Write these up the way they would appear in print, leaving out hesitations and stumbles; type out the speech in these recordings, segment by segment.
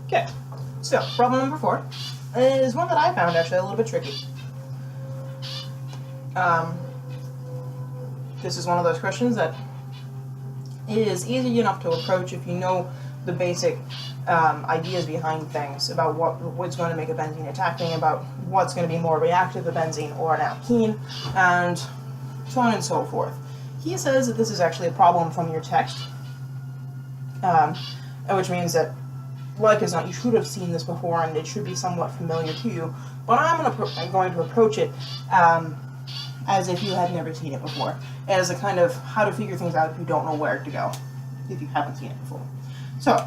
Okay, so problem number 4 is one that I found actually a little bit tricky. This is one of those questions that is easy enough to approach if you know the basic ideas behind things about what's going to make a benzene attacking, about what's going to be more reactive, a benzene or an alkene, and so on and so forth. He says that this is actually a problem from your text, which means that, like as not, you should have seen this before and it should be somewhat familiar to you, but I'm going to approach it as if you had never seen it before, as a kind of how to figure things out if you don't know where to go, if you haven't seen it before. So,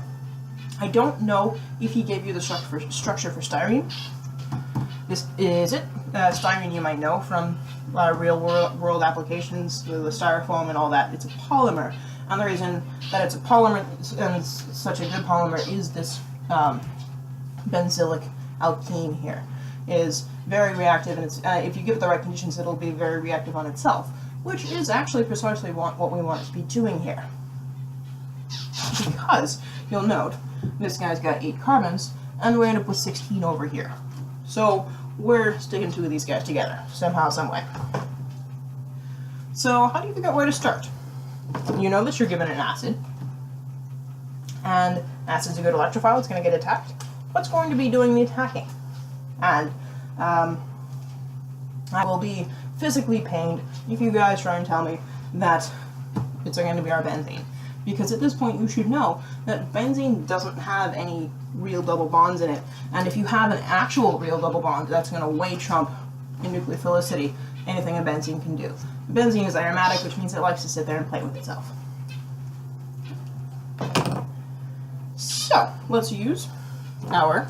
I don't know if he gave you the structure for styrene. This is it. Styrene you might know from real world applications with the styrofoam and all that. It's a polymer, and the reason that it's a polymer and it's such a good polymer is this benzylic alkene here is very reactive, and it's if you give it the right conditions, it'll be very reactive on itself, which is actually precisely what we want it to be doing here. Because you'll note this guy's got 8 carbons, and we end up with 16 over here. So we're sticking 2 of these guys together somehow, some way. So how do you figure out where to start? You know that you're given an acid, and acid's a good electrophile. It's going to get attacked. What's going to be doing the attacking? And I will be physically pained if you guys try and tell me that it's going to be our benzene. Because at this point you should know that benzene doesn't have any real double bonds in it. And if you have an actual real double bond, that's going to way trump in nucleophilicity anything a benzene can do. Benzene is aromatic, which means it likes to sit there and play with itself. So, let's use our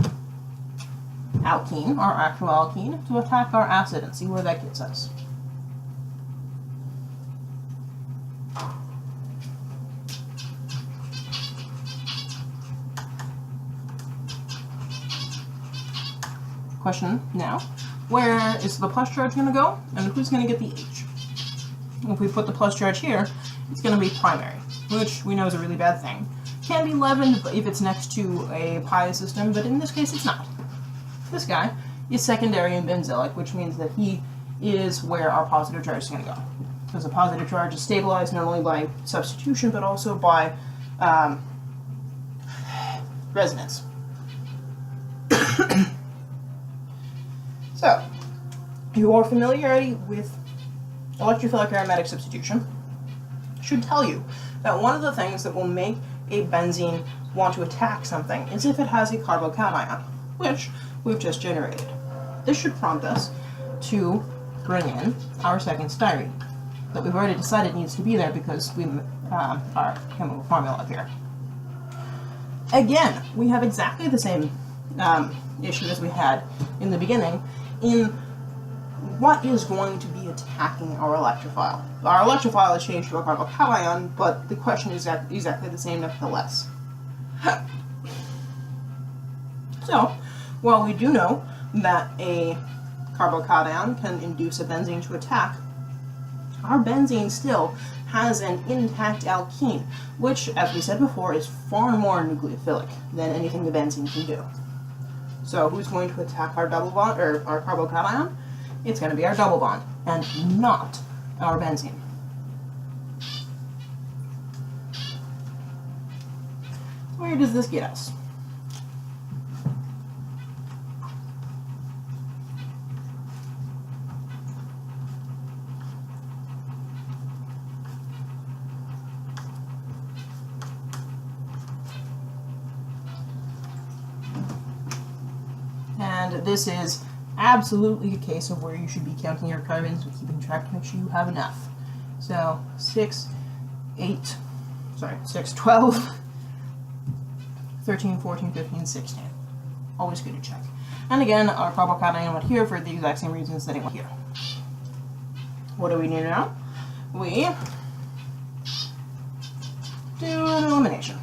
alkene, our actual alkene, to attack our acid and see where that gets us. Question now, where is the plus charge going to go, and who's going to get the H? If we put the plus charge here, it's going to be primary, which we know is a really bad thing. Can be leavened if it's next to a pi system, but in this case it's not. This guy is secondary and benzylic, which means that he is where our positive charge is going to go. Because a positive charge is stabilized not only by substitution, but also by resonance. So, your familiarity with electrophilic aromatic substitution should tell you that one of the things that will make a benzene want to attack something is if it has a carbocation, which we've just generated. This should prompt us to bring in our second styrene that we've already decided needs to be there because we our chemical formula up here. Again, we have exactly the same issue as we had in the beginning in what is going to be attacking our electrophile. Our electrophile is changed to a carbocation, but the question is exactly the same nevertheless. So, while we do know that a carbocation can induce a benzene to attack, our benzene still has an intact alkene, which, as we said before, is far more nucleophilic than anything the benzene can do. So who's going to attack our double bond, or our carbocation? It's going to be our double bond, and not our benzene. Where does this get us? And this is absolutely a case of where you should be counting your carbons and keeping track to make sure you have enough. So 6, 12, 13, 14, 15, 16. Always good to check. And again, our carbocation went here for the exact same reasons that it went here. What do we do now? We do an elimination.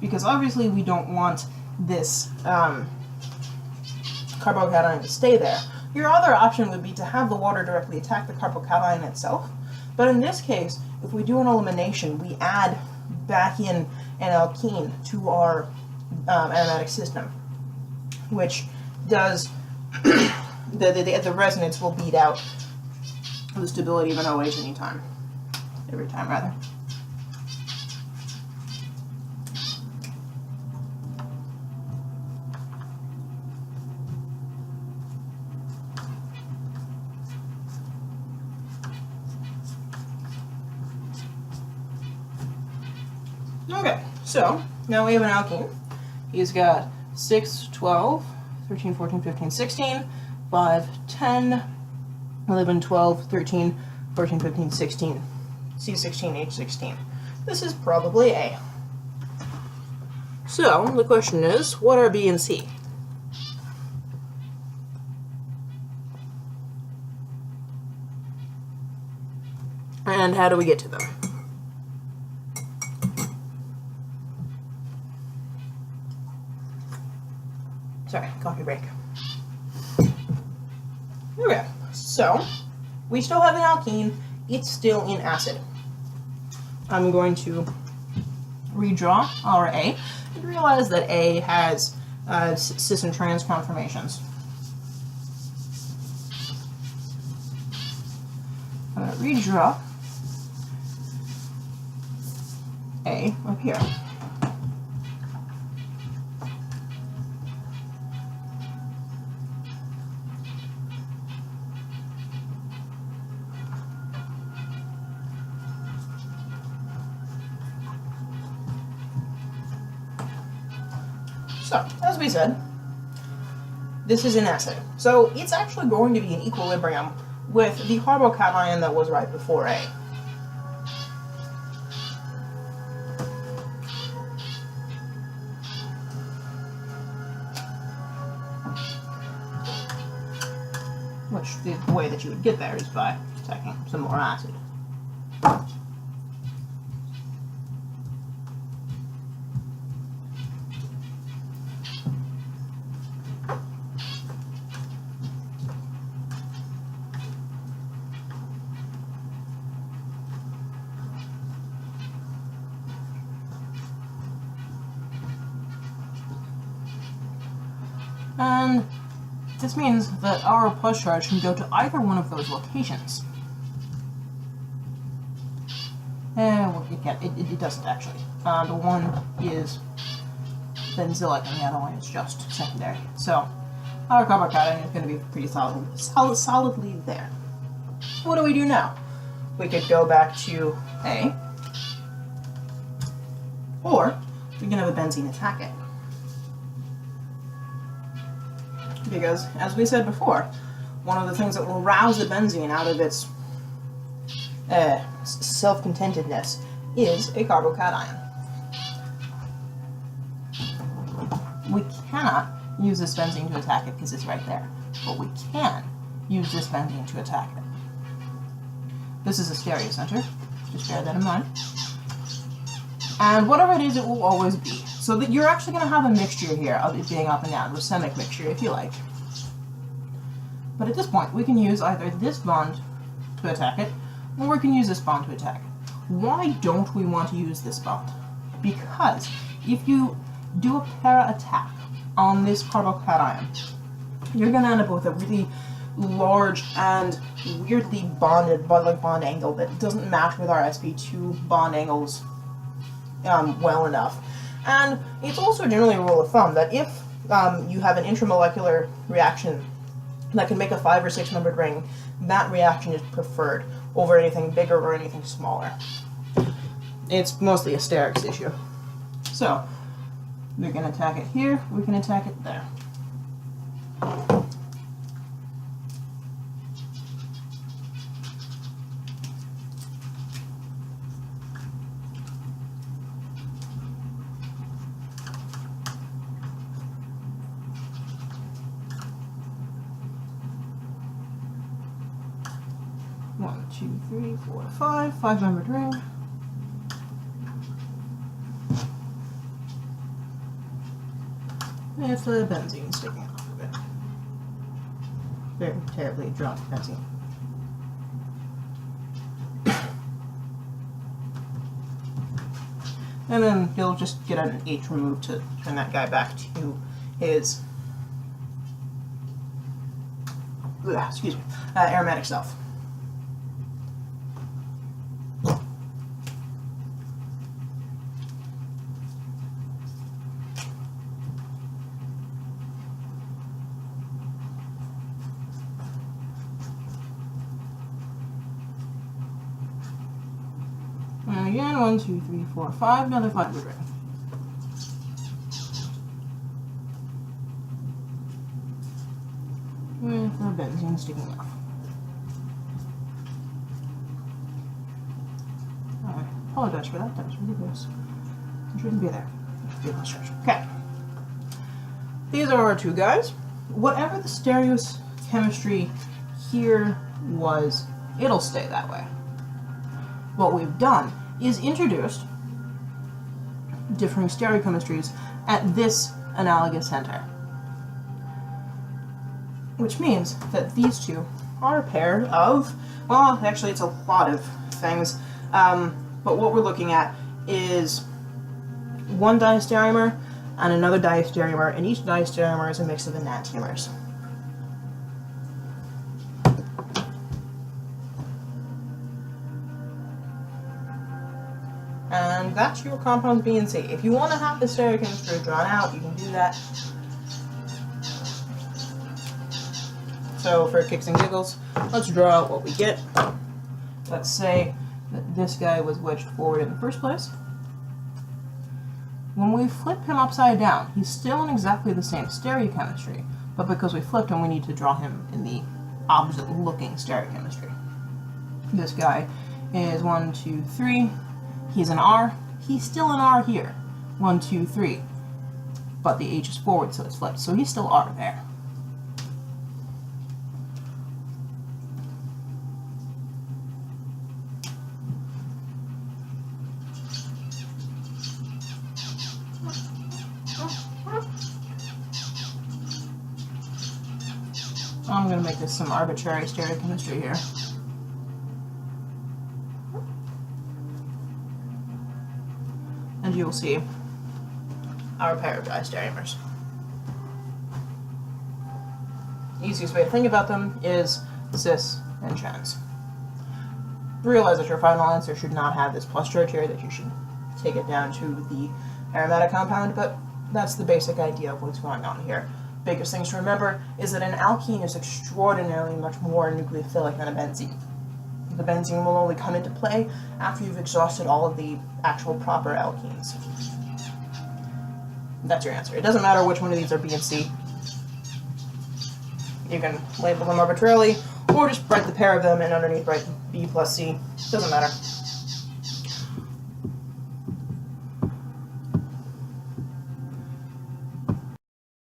Because obviously we don't want this carbocation to stay there. Your other option would be to have the water directly attack the carbocation itself, but in this case, if we do an elimination, we add back in an alkene to our aromatic system, which does the resonance will beat out the stability of an OH every time rather. Okay, so now we have an alkene. He's got 6, 12, 13, 14, 15, 16, 5, 10, 11, 12, 13, 14, 15, 16, C16, H16. This is probably A. So the question is, what are B and C? And how do we get to them? Sorry, coffee break. Okay, so we still have an alkene. It's still in acid. I'm going to redraw our A and realize that A has cis and trans conformations. I'm going to redraw A up here. So, as we said, this is an acid. So it's actually going to be in equilibrium with the carbocation that was right before A. Which the way that you would get there is by taking some more acid. And this means that our plus charge can go to either one of those locations. Well, it doesn't actually. The one is benzylic and the other one is just secondary. So our carbocation is going to be pretty solidly there. What do we do now? We could go back to A, or we can have a benzene attack it. Because, as we said before, one of the things that will rouse the benzene out of its self-contentedness is a carbocation. We cannot use this benzene to attack it because it's right there, but we can use this benzene to attack it. This is a stereocenter, just bear that in mind. And whatever it is, it will always be. So that you're actually going to have a mixture here of it being up and down, a racemic mixture if you like. But at this point, we can use either this bond to attack it, or we can use this bond to attack it. Why don't we want to use this bond? Because if you do a para-attack on this carbocation, you're going to end up with a really large and weirdly bonded bond angle that doesn't match with our sp2 bond angles well enough. And it's also generally a rule of thumb that if you have an intramolecular reaction that can make a 5 or 6 membered ring, that reaction is preferred over anything bigger or anything smaller. It's mostly a sterics issue. So we can attack it here, we can attack it there. One, two, three, four, five membered ring. It's the benzene sticking off of it. very terribly drunk benzene. And then you'll just get an H removed to turn that guy back to his aromatic self. And again, 1, 2, 3, 4, 5, another 5 ring. With the benzene sticking off. I apologize for that, that was ridiculous. It shouldn't be there. Okay. These are our two guys. Whatever the stereochemistry here was, it'll stay that way. What we've done is introduced differing stereochemistries at this analogous center. Which means that these two are a pair of, well, actually it's a lot of things, but what we're looking at is one diastereomer and another diastereomer, and each diastereomer is a mix of enantiomers. And that's your compounds B and C. If you want to have the stereochemistry drawn out, you can do that. So for kicks and giggles, let's draw out what we get. Let's say that this guy was wedged forward in the first place. When we flip him upside down, he's still in exactly the same stereochemistry, but because we flipped him, we need to draw him in the opposite looking stereochemistry. This guy is 1, 2, 3. He's an R. He's still an R here. 1, 2, 3. But the H is forward, so it's flipped. So he's still R there. I'm going to make this some arbitrary stereochemistry here. And you will see our pair of diastereomers. The easiest way to think about them is cis and trans. Realize that your final answer should not have this plus charge here, that you should take it down to the aromatic compound, but that's the basic idea of what's going on here. Biggest things to remember is that an alkene is extraordinarily much more nucleophilic than a benzene. The benzene will only come into play after you've exhausted all of the actual proper alkenes. That's your answer. It doesn't matter which one of these are B and C. You can label them arbitrarily, or just write the pair of them and underneath write B plus C. Doesn't matter.